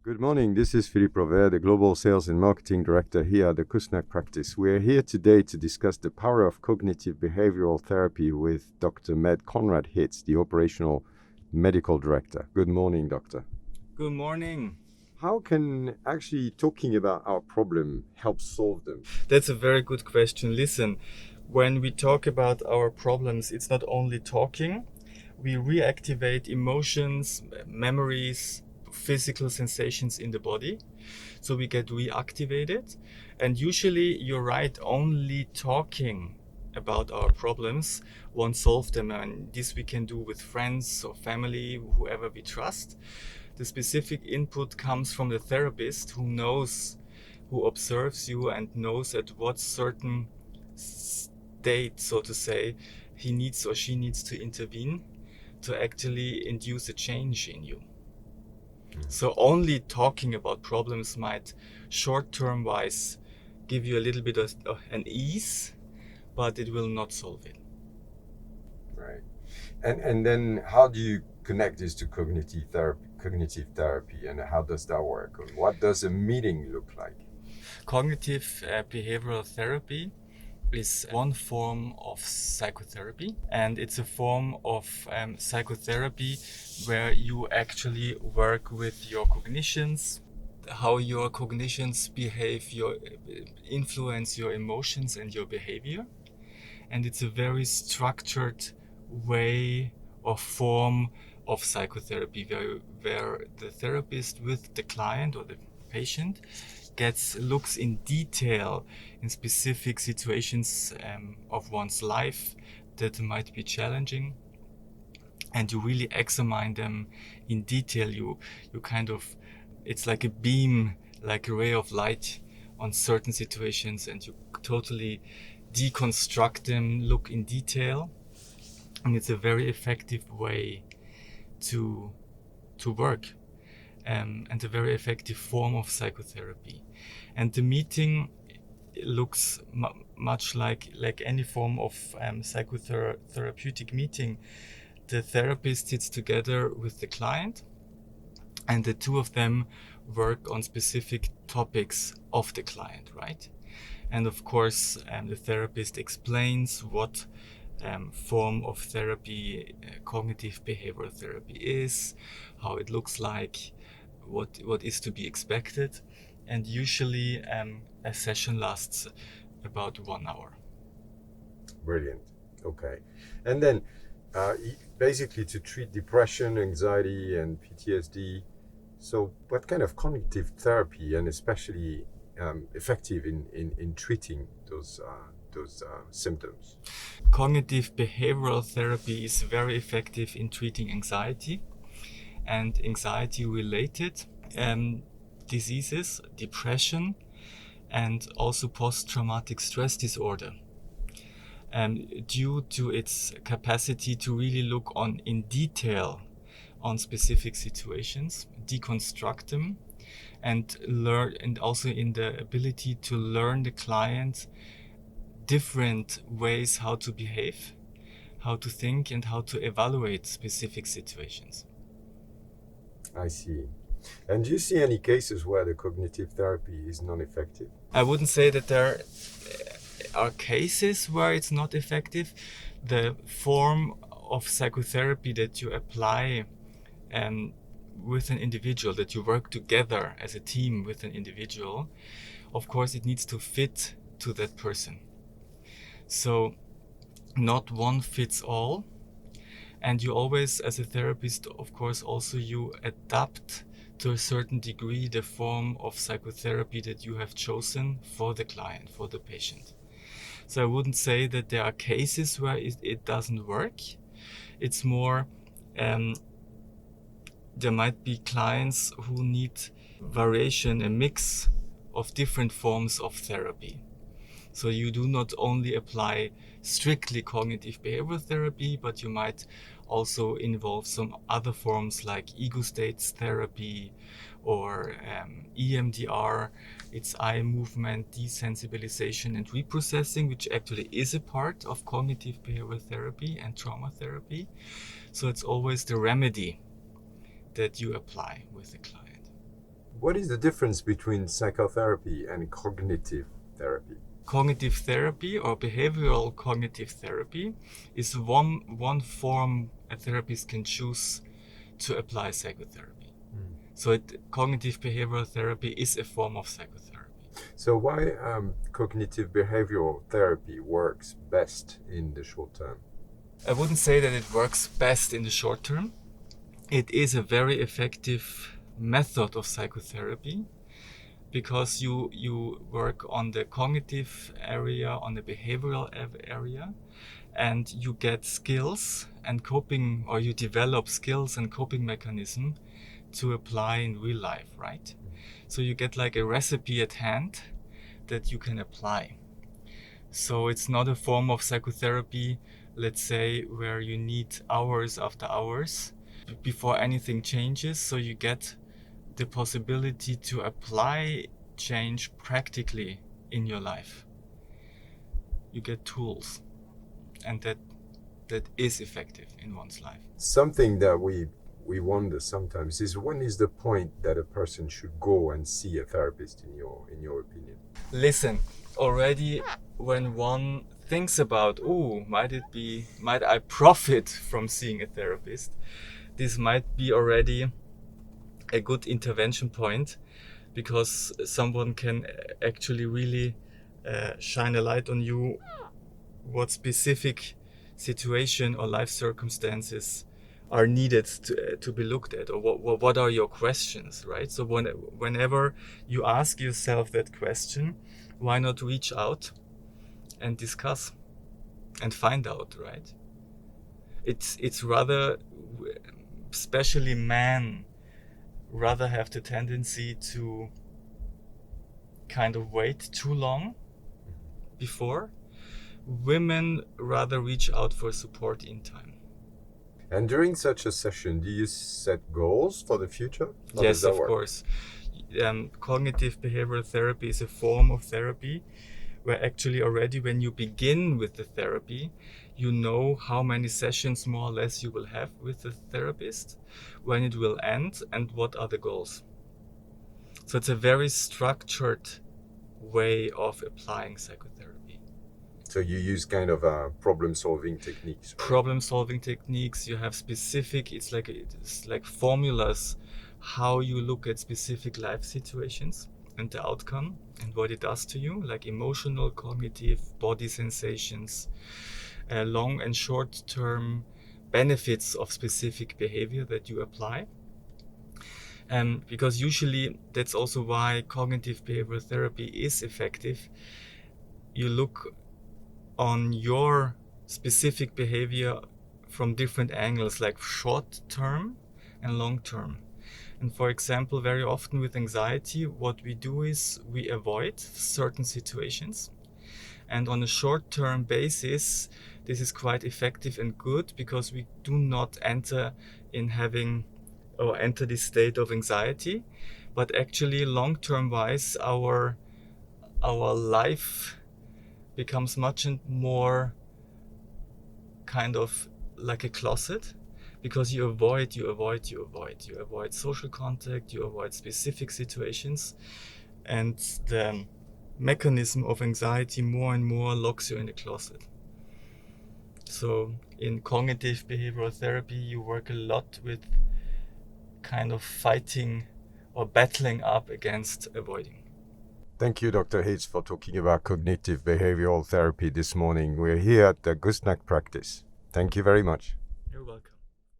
Good morning. This is Philippe Robert, the Global Sales and Marketing Director here at the Kusnacht Practice. We are here today to discuss the power of cognitive behavioral therapy with Dr. Med Konrad Hitz, the Operational Medical Director. Good morning, Doctor. Good morning. How can actually talking about our problem help solve them? That's a very good question. Listen, when we talk about our problems, it's not only talking. We reactivate emotions, memories, physical sensations in the body. So we get reactivated. And usually, you're right, only talking about our problems won't solve them. And this we can do with friends or family, whoever we trust. The specific input comes from the therapist who observes you and knows at what certain state, so to say, he needs or she needs to intervene to actually induce a change in you. So only talking about problems might short-term wise give you a little bit of an ease, but it will not solve it. Right. And then how do you connect this to cognitive therapy, and how does that work? What does a meeting look like? Cognitive behavioral therapy is one form of psychotherapy, and it's a form of psychotherapy where you actually work with your cognitions, how your cognitions influence your emotions and your behavior. And it's a very structured way or form of psychotherapy where the therapist with the client or the patient looks in detail in specific situations of one's life that might be challenging, and you really examine them in detail. You kind of, it's like a beam, like a ray of light on certain situations, and you totally deconstruct them, look in detail, and it's a very effective way to work. And a very effective form of psychotherapy. And the meeting looks much like any form of psychotherapeutic meeting. The therapist sits together with the client, and the two of them work on specific topics of the client, right? And of course, the therapist explains what form of therapy cognitive behavioral therapy is, how it looks like, what is to be expected, and usually a session lasts about 1 hour. Brilliant. Okay. And then basically to treat depression, anxiety, and PTSD. So what kind of cognitive therapy, and especially effective in treating those symptoms? Cognitive behavioral therapy is very effective in treating anxiety and anxiety-related diseases, depression, and also post-traumatic stress disorder. Due to its capacity to really look in detail on specific situations, deconstruct them, and learn, and also in the ability to learn the client different ways how to behave, how to think, and how to evaluate specific situations. I see. And do you see any cases where the cognitive therapy is non-effective? I wouldn't say that there are cases where it's not effective. The form of psychotherapy that you apply with an individual, that you work together as a team with an individual, of course it needs to fit to that person. So not one fits all. And you always, as a therapist, of course, also you adapt to a certain degree the form of psychotherapy that you have chosen for the client, for the patient. So I wouldn't say that there are cases where it doesn't work. It's more, there might be clients who need variation, a mix of different forms of therapy. So you do not only apply strictly cognitive behavioral therapy, but you might also involve some other forms like ego states therapy or EMDR. It's eye movement desensibilization and reprocessing, which actually is a part of cognitive behavioral therapy and trauma therapy. So it's always the remedy that you apply with the client. What is the difference between psychotherapy and cognitive therapy? Cognitive therapy or behavioral cognitive therapy is one form a therapist can choose to apply psychotherapy. So cognitive behavioral therapy is a form of psychotherapy. So why cognitive behavioral therapy works best in the short term? I wouldn't say that it works best in the short term. It is a very effective method of psychotherapy because you work on the cognitive area, on the behavioral area, and you get skills and coping, or you develop skills and coping mechanism to apply in real life, right? So you get like a recipe at hand that you can apply. So it's not a form of psychotherapy, let's say, where you need hours after hours before anything changes. So you get the possibility to apply change practically in your life. You get tools, and that is effective in one's life. Something that we wonder sometimes is, when is the point that a person should go and see a therapist in your opinion? Listen, already when one thinks about, might I profit from seeing a therapist, this might be already a good intervention point, because someone can actually really shine a light on you what specific situation or life circumstances are needed to be looked at, or what are your questions, right? So whenever you ask yourself that question, why not reach out and discuss and find out, right? It's rather, especially men, rather have the tendency to kind of wait too long before. Women rather reach out for support in time. And during such a session, do you set goals for the future? How Yes, does that of work? course. Cognitive behavioral therapy is a form of therapy where actually already when you begin with the therapy, you know how many sessions more or less you will have with the therapist, when it will end, and what are the goals. So it's a very structured way of applying psychotherapy. So you use kind of problem-solving techniques. Right? Problem-solving techniques, you have specific, it's like formulas, how you look at specific life situations and the outcome and what it does to you, like emotional, cognitive, body sensations, long and short-term benefits of specific behavior that you apply. Because usually that's also why cognitive behavioral therapy is effective. You look on your specific behavior from different angles, like short-term and long-term. And for example, very often with anxiety, what we do is we avoid certain situations. And on a short-term basis, this is quite effective and good, because we do not enter this state of anxiety, but actually long-term wise, our life becomes much more kind of like a closet, because you avoid social contact, you avoid specific situations, and the mechanism of anxiety more and more locks you in a closet. So in cognitive behavioral therapy, you work a lot with kind of fighting or battling up against avoiding. Thank you, Dr. Hitz, for talking about cognitive behavioral therapy this morning. We're here at the Kusnacht Practice. Thank you very much.